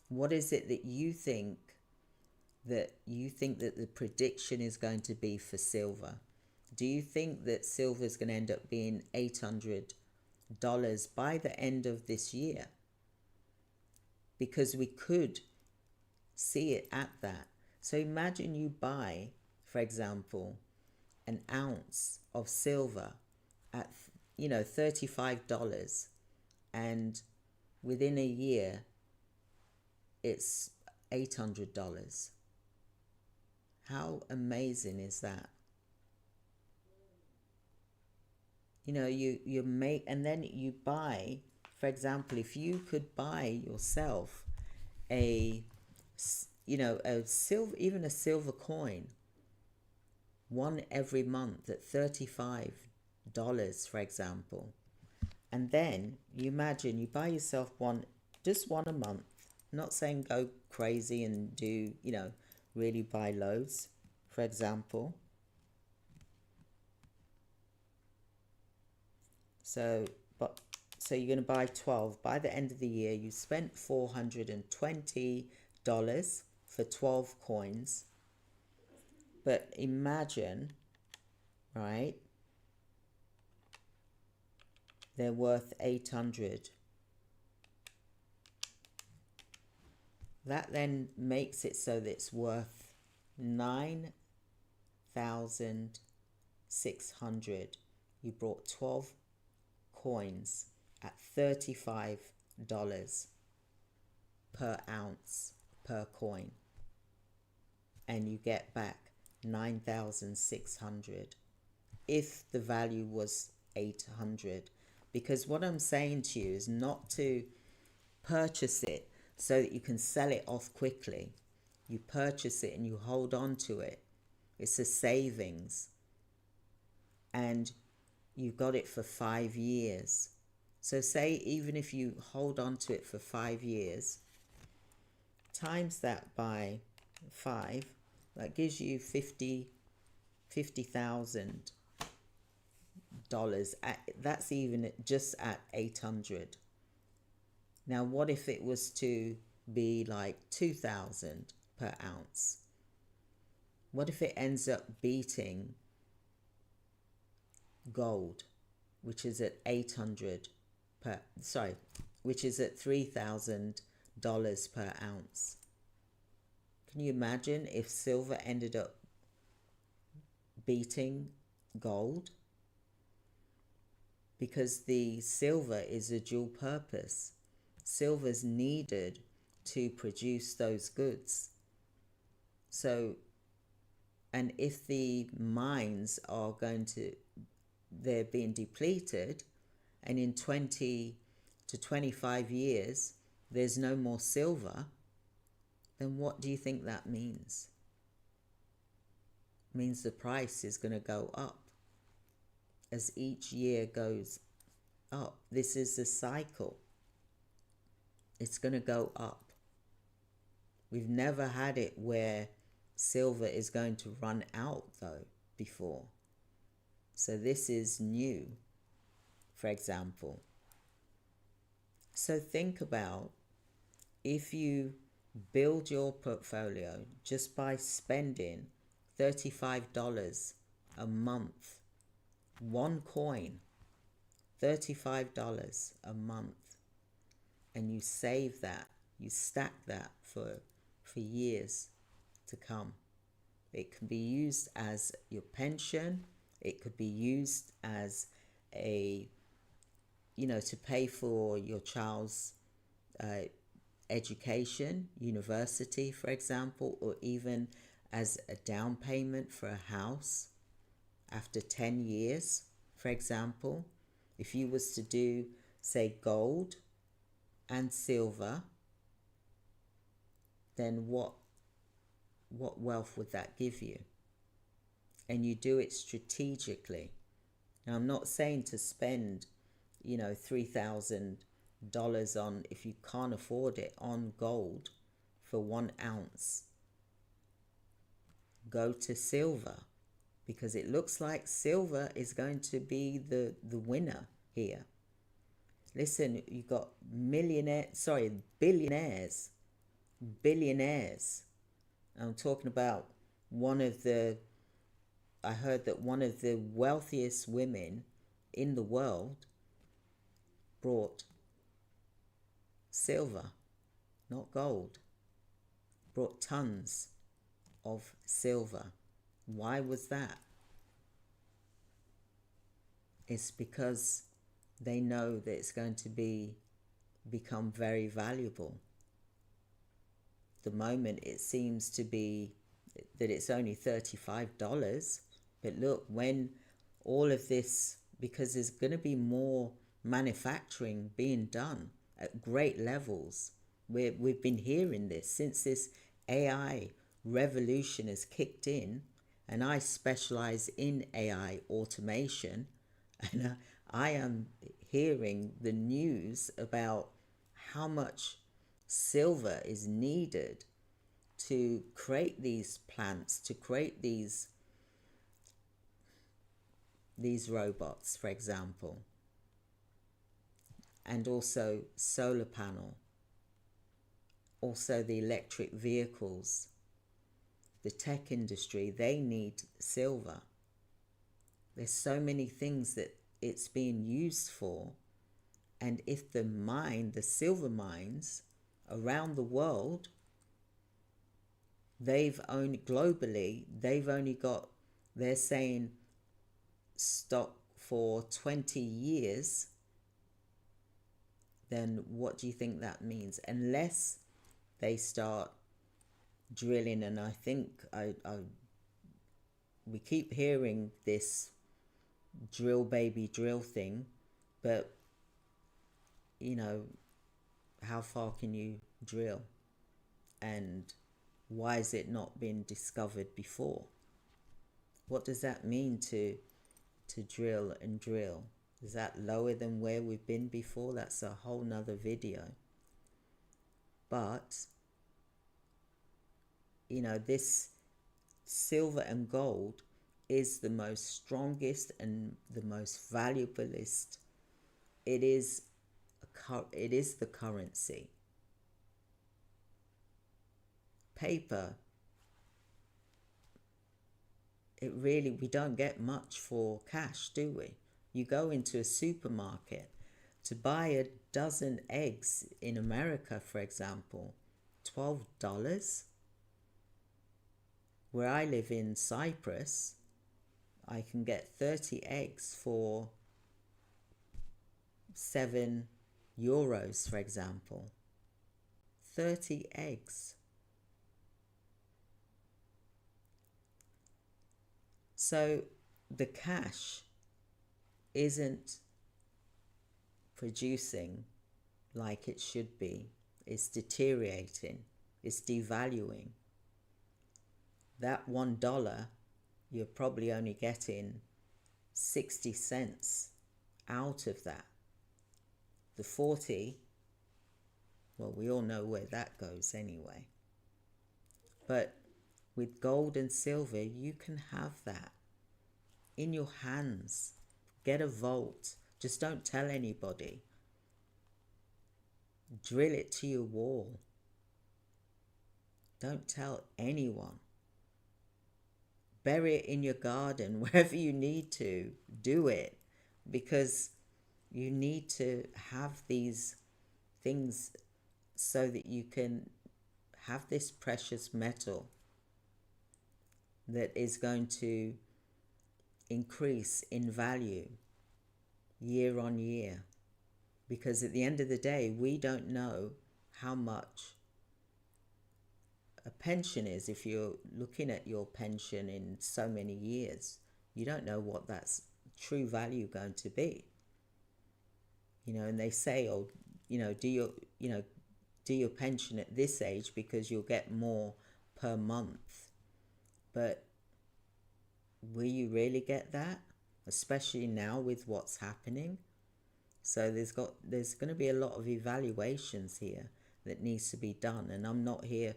What is it that you think that the prediction is going to be for silver? Do you think that silver is going to end up being $800 by the end of this year? Because we could see it at that. So imagine you buy, for example, an ounce of silver at $35, and within a year it's $800. How amazing is that? You make, and then you buy, for example, if you could buy yourself a a silver, even a silver coin, one every month at $35, for example, and then you imagine you buy yourself one, just one a month. I'm not saying go crazy and do, really buy loads, for example. So you're going to buy 12. By the end of the year, you spent $420 for 12 coins. But imagine, right? They're worth 800. That then makes it so that it's worth 9,600. You brought 12 coins at $35 per ounce per coin, and you get back 9,600 if the value was 800. Because what I'm saying to you is not to purchase it so that you can sell it off quickly. You purchase it and you hold on to it. It's a savings, and you've got it for 5 years. So say even if you hold on to it for 5 years, times that by 5, that gives you $50,000. That's even just at 800. Now what if it was to be like 2,000 per ounce? What if it ends up beating gold, which is at 800 per, sorry, which is at $3,000 per ounce? Can you imagine if silver ended up beating gold? Because the silver is a dual purpose. Silver's needed to produce those goods. So, and if the mines are they're being depleted, and in 20 to 25 years there's no more silver, then what do you think that means? It means the price is going to go up as each year goes up. This is the cycle. It's going to go up. We've never had it where silver is going to run out though before. So this is new, for example. So think about if you build your portfolio just by spending $35 a month, one coin, $35 a month, and you save that, you stack that for years to come. It can be used as your pension. It could be used as to pay for your child's education, university, for example, or even as a down payment for a house after 10 years, for example. If you was to do, say, gold and silver, then what wealth would that give you? And you do it strategically. Now, I'm not saying to spend, $3,000 on, if you can't afford it, on gold for 1 ounce. Go to silver, because it looks like silver is going to be the winner here. Listen, you've got billionaires billionaires. I'm talking about one of the, I heard that one of the wealthiest women in the world brought silver, not gold, brought tons of silver. Why was that? It's because they know that it's going to become very valuable. The moment it seems to be that it's only $35, but look, when all of this, because there's going to be more manufacturing being done at great levels. We've been hearing this since this AI revolution has kicked in, and I specialize in AI automation, and I am hearing the news about how much silver is needed to create these plants, to create these robots, for example, and also solar panel, also the electric vehicles, the tech industry, they need silver. There's so many things that it's being used for. And if the silver mines around the world, globally, they're saying stock for 20 years, then what do you think that means? Unless they start drilling, and I think we keep hearing this drill baby drill thing, but how far can you drill, and why has it not been discovered before? What does that mean to drill and drill? Is that lower than where we've been before? That's a whole nother video. But this silver and gold is the most strongest and the most valuablest. It is the currency. Paper, we don't get much for cash, do we? You go into a supermarket to buy a dozen eggs in America, for example, $12. Where I live in Cyprus, I can get 30 eggs for €7, for example. 30 eggs. So the cash isn't producing like it should be. It's deteriorating. It's devaluing. That $1, you're probably only getting 60 cents out of that. The 40, well, we all know where that goes anyway. But with gold and silver, you can have that in your hands. Get a vault. Just don't tell anybody. Drill it to your wall. Don't tell anyone. Bury it in your garden, wherever you need to. Do it, because you need to have these things so that you can have this precious metal that is going to increase in value year on year. Because at the end of the day, we don't know how much a pension is. If you're looking at your pension in so many years, you don't know what that's true value going to be. And they say, do your pension at this age because you'll get more per month. But will you really get that? Especially now with what's happening. So there's going to be a lot of evaluations here that needs to be done. And I'm not here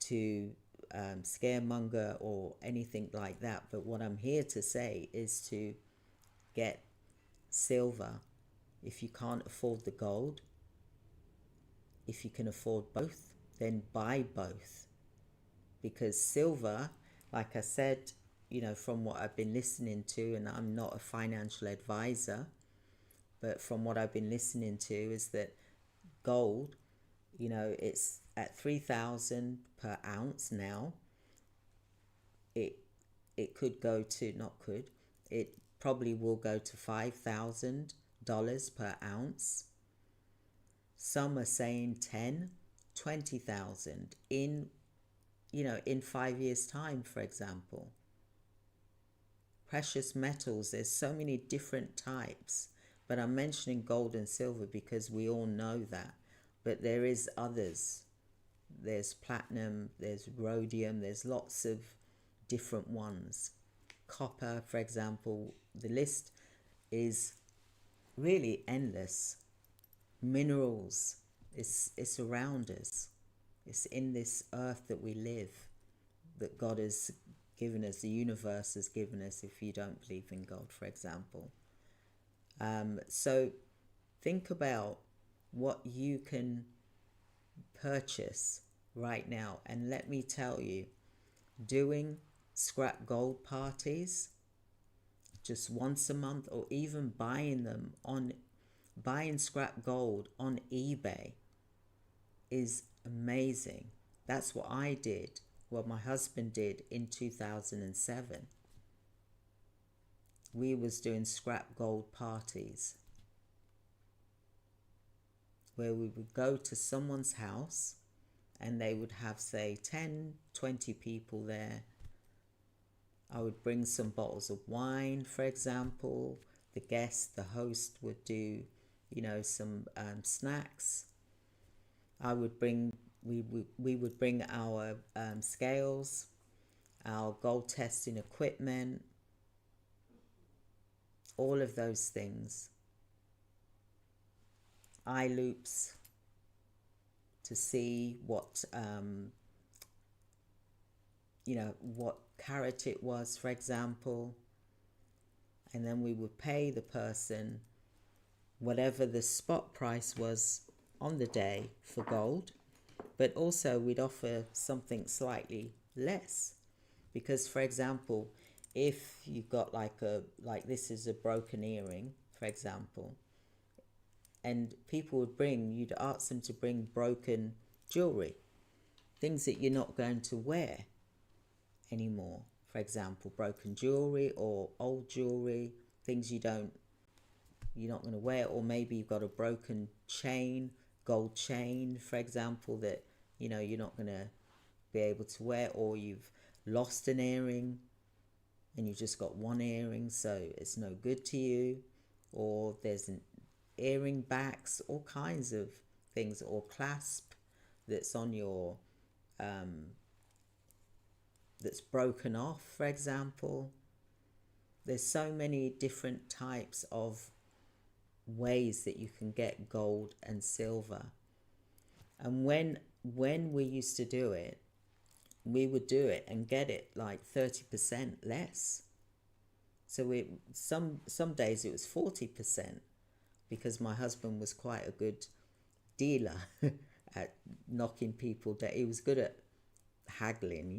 to scaremonger or anything like that. But what I'm here to say is to get silver if you can't afford the gold. If you can afford both, then buy both. Because silver, like I said, from what I've been listening to, and I'm not a financial advisor, but from what I've been listening to is that gold, it's at 3,000 per ounce now. It could go to, not could, it probably will go to $5,000 per ounce. Some are saying 10, 20,000 in 5 years' time, for example. Precious metals, there's so many different types, but I'm mentioning gold and silver because we all know that. But there is others. There's platinum, there's rhodium, there's lots of different ones. Copper, for example, the list is really endless. Minerals, it's around us. It's in this earth that we live, that God has given us, the universe has given us, if you don't believe in God, for example. So think about what you can purchase right now. And let me tell you, doing scrap gold parties just once a month, or even buying scrap gold on eBay is amazing. That's what I did, what my husband did in 2007. We was doing scrap gold parties where we would go to someone's house and they would have, say, 10, 20 people there. I would bring some bottles of wine, for example. The guest, the host would do, some snacks. We would bring our scales, our gold testing equipment, all of those things. Eye loops to see what what carat it was, for example. And then we would pay the person whatever the spot price was on the day for gold, but also we'd offer something slightly less. Because, for example, if you got like this is a broken earring, for example, and people would you'd ask them to bring broken jewelry, things that you're not going to wear anymore. For example, broken jewelry or old jewelry, things you're not going to wear. Or maybe you've got a broken chain, gold chain, for example, that you're not going to be able to wear. Or you've lost an earring and you've just got one earring, so it's no good to you. Or there's an earring backs, all kinds of things. Or clasp that's on your that's broken off, for example. There's so many different types of ways that you can get gold and silver. And when we used to do it, we would do it and get it like 30% less. So some days it was 40%, because my husband was quite a good dealer at knocking people down. He was good at haggling,